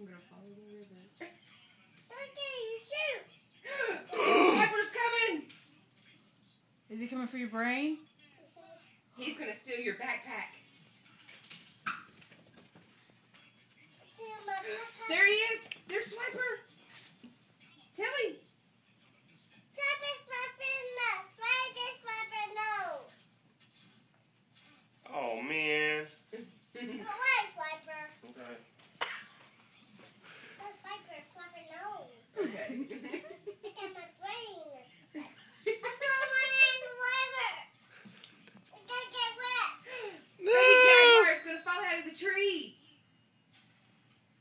I'm gonna follow the river. Okay, you shoot. Sniper's coming! Is he coming for your brain? He's gonna steal your backpack. There he is! There's Swiper! Tell him! Oh, man. Go away, Swiper. Okay. That's Swiper. Swiper, no. Okay. Look at my brain. I saw my hand in the water. It's gonna get wet. Baby Jaguar's gonna fall out of the tree.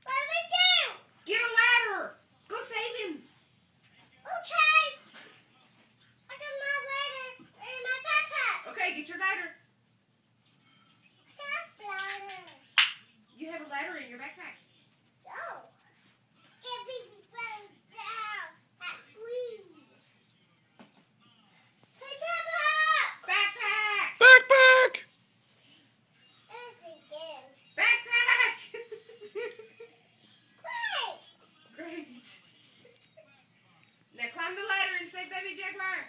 What do we do? Get a ladder! Go save him! Okay. I got my ladder in my backpack. Okay, get your ladder. That's ladder. You have a ladder in your backpack. Oh. Get people down. Please. Hey, Papa. Backpack! Backpack! This again. Backpack! Wait. Great. Now climb the ladder and save Baby Jaguar.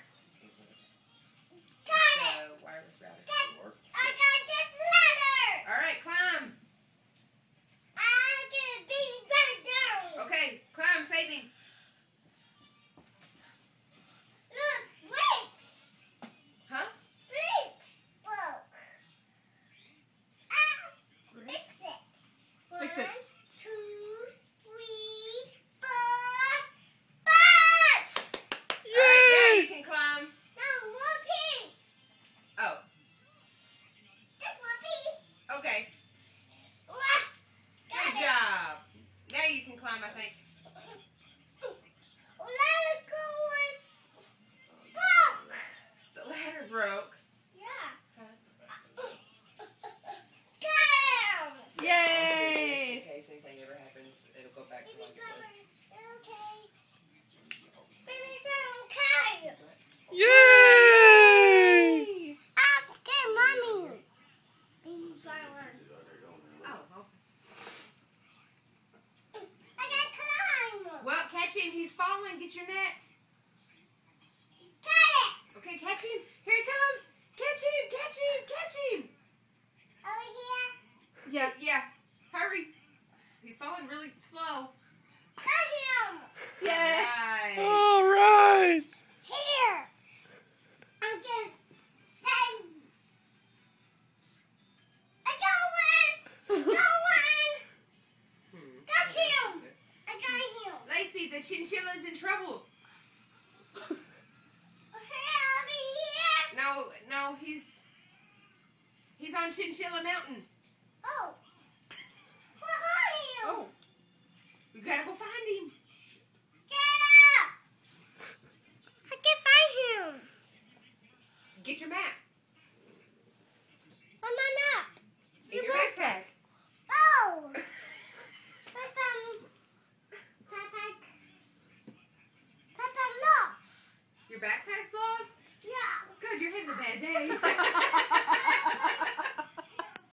Got it. Wireless router. I got this ladder. All right, climb. I'm gonna baby down. Okay, climb, save him. Look, brakes. Huh? Brakes broke. Fix it. Fix it. 1, 2, 3, 4, 5. All right, now you can climb. No, one piece. Oh, Just one piece. okay. Wah. Good Got it. job. Now you can climb, I think. Let it go in. Broke. The ladder broke. Yeah. Got him. Yay! In case anything ever happens, it'll go back to Baby like it girl, was. okay. Baby girl, okay. Yay! I'm scared, mommy. Baby shower. Oh, I gotta climb. well, catch him. He's falling. Get your net. Got it. Okay, catch him. Here he comes. Catch him. Catch him. Catch him. Over here. Yeah. Yeah. Hurry. He's falling really slow. Got him. Yay! Right. All right. Here. I'm gonna stay. I got one. Got one. Got him. I got him. Lacey, the chinchilla's in trouble. Over here. No, he's on Chinchilla Mountain. Oh. Where are you? Oh. You gotta go find him. Get up. I can find him. Get your map. Where's my map? In your backpack. Oh. I found Papa. Papa lost. Your backpack's lost? Yeah. Good, you're having a bad day.